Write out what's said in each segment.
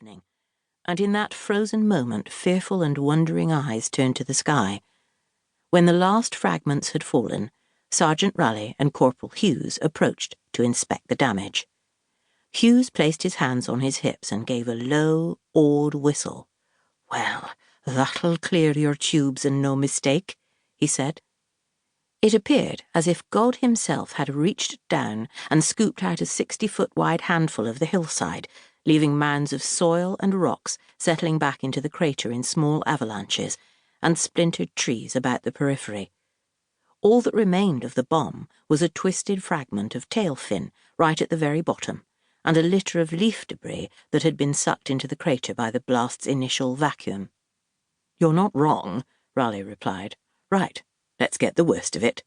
opening, and in that frozen moment fearful and wondering eyes turned to the sky. When the last fragments had fallen, Sergeant Raleigh and Corporal Hughes approached to inspect the damage. Hughes placed his hands on his hips and gave a low, awed whistle. "Well, that'll clear your tubes and no mistake," he said. It appeared as if God himself had reached down and scooped out a 60-foot-wide handful of the hillside, leaving mounds of soil and rocks settling back into the crater in small avalanches, and splintered trees about the periphery. All that remained of the bomb was a twisted fragment of tail fin right at the very bottom, and a litter of leaf debris that had been sucked into the crater by the blast's initial vacuum. "You're not wrong," Raleigh replied. "Right, let's get the worst of it."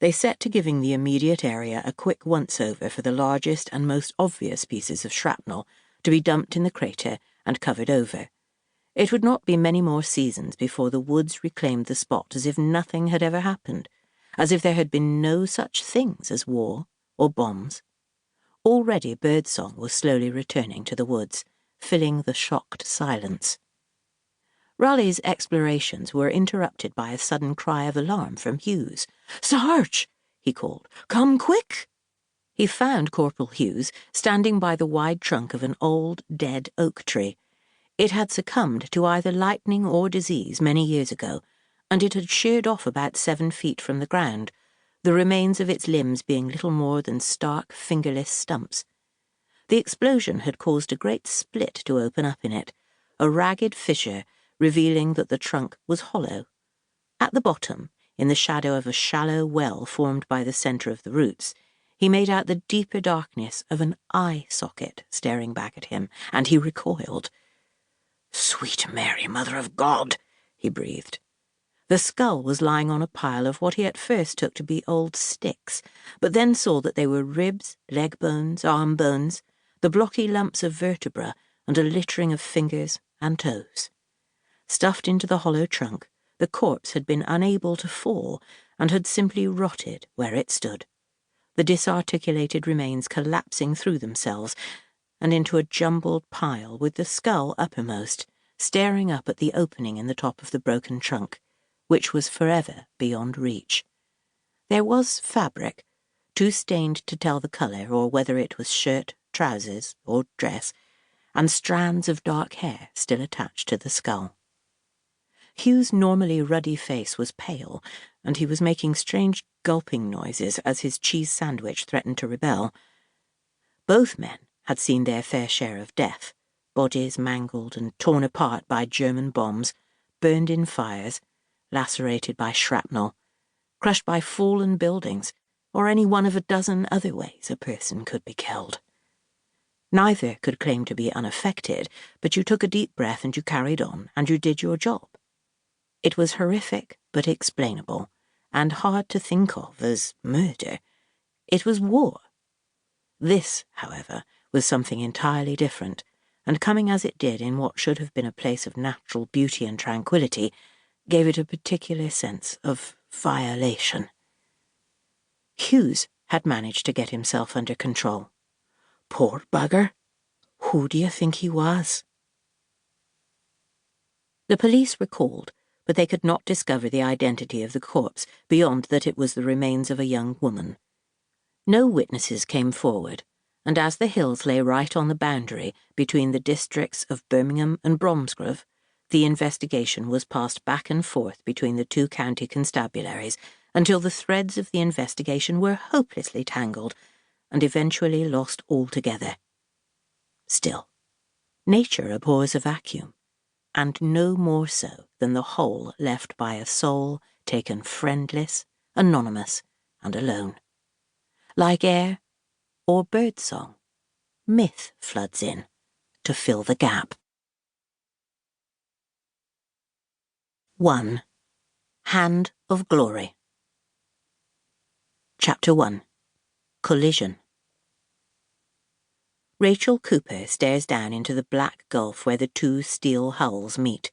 They set to giving the immediate area a quick once-over for the largest and most obvious pieces of shrapnel to be dumped in the crater and covered over. It would not be many more seasons before the woods reclaimed the spot as if nothing had ever happened, as if there had been no such things as war or bombs. Already birdsong was slowly returning to the woods, filling the shocked silence. Raleigh's explorations were interrupted by a sudden cry of alarm from Hughes. "Sarge!" he called. "Come quick!" He found Corporal Hughes standing by the wide trunk of an old, dead oak tree. It had succumbed to either lightning or disease many years ago, and it had sheared off about 7 feet from the ground, the remains of its limbs being little more than stark, fingerless stumps. The explosion had caused a great split to open up in it, a ragged fissure revealing that the trunk was hollow. At the bottom, in the shadow of a shallow well formed by the centre of the roots, he made out the deeper darkness of an eye socket staring back at him, and he recoiled. "Sweet Mary, Mother of God!" he breathed. The skull was lying on a pile of what he at first took to be old sticks, but then saw that they were ribs, leg bones, arm bones, the blocky lumps of vertebra, and a littering of fingers and toes. Stuffed into the hollow trunk, the corpse had been unable to fall and had simply rotted where it stood, the disarticulated remains collapsing through themselves and into a jumbled pile with the skull uppermost, staring up at the opening in the top of the broken trunk, which was forever beyond reach. There was fabric, too stained to tell the colour or whether it was shirt, trousers, or dress, and strands of dark hair still attached to the skull. Hugh's normally ruddy face was pale, and he was making strange gulping noises as his cheese sandwich threatened to rebel. Both men had seen their fair share of death, bodies mangled and torn apart by German bombs, burned in fires, lacerated by shrapnel, crushed by fallen buildings, or any one of a dozen other ways a person could be killed. Neither could claim to be unaffected, but you took a deep breath and you carried on, and you did your job. It was horrific but explainable, and hard to think of as murder. It was war. This, however, was something entirely different, and coming as it did in what should have been a place of natural beauty and tranquillity, gave it a particular sense of violation. Hughes had managed to get himself under control. Poor bugger! Who do you think he was? The police were called, but they could not discover the identity of the corpse beyond that it was the remains of a young woman. No witnesses came forward, and as the hills lay right on the boundary between the districts of Birmingham and Bromsgrove, the investigation was passed back and forth between the two county constabularies until the threads of the investigation were hopelessly tangled and eventually lost altogether. Still, nature abhors a vacuum, and no more so than the hole left by a soul taken friendless, anonymous, and alone. Like air or birdsong, myth floods in to fill the gap. 1. Hand of Glory. Chapter 1. Collision. Rachel Cooper stares down into the black gulf where the two steel hulls meet.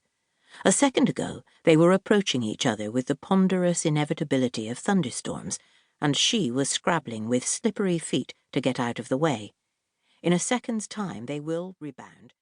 A second ago, they were approaching each other with the ponderous inevitability of thunderstorms, and she was scrabbling with slippery feet to get out of the way. In a second's time they will rebound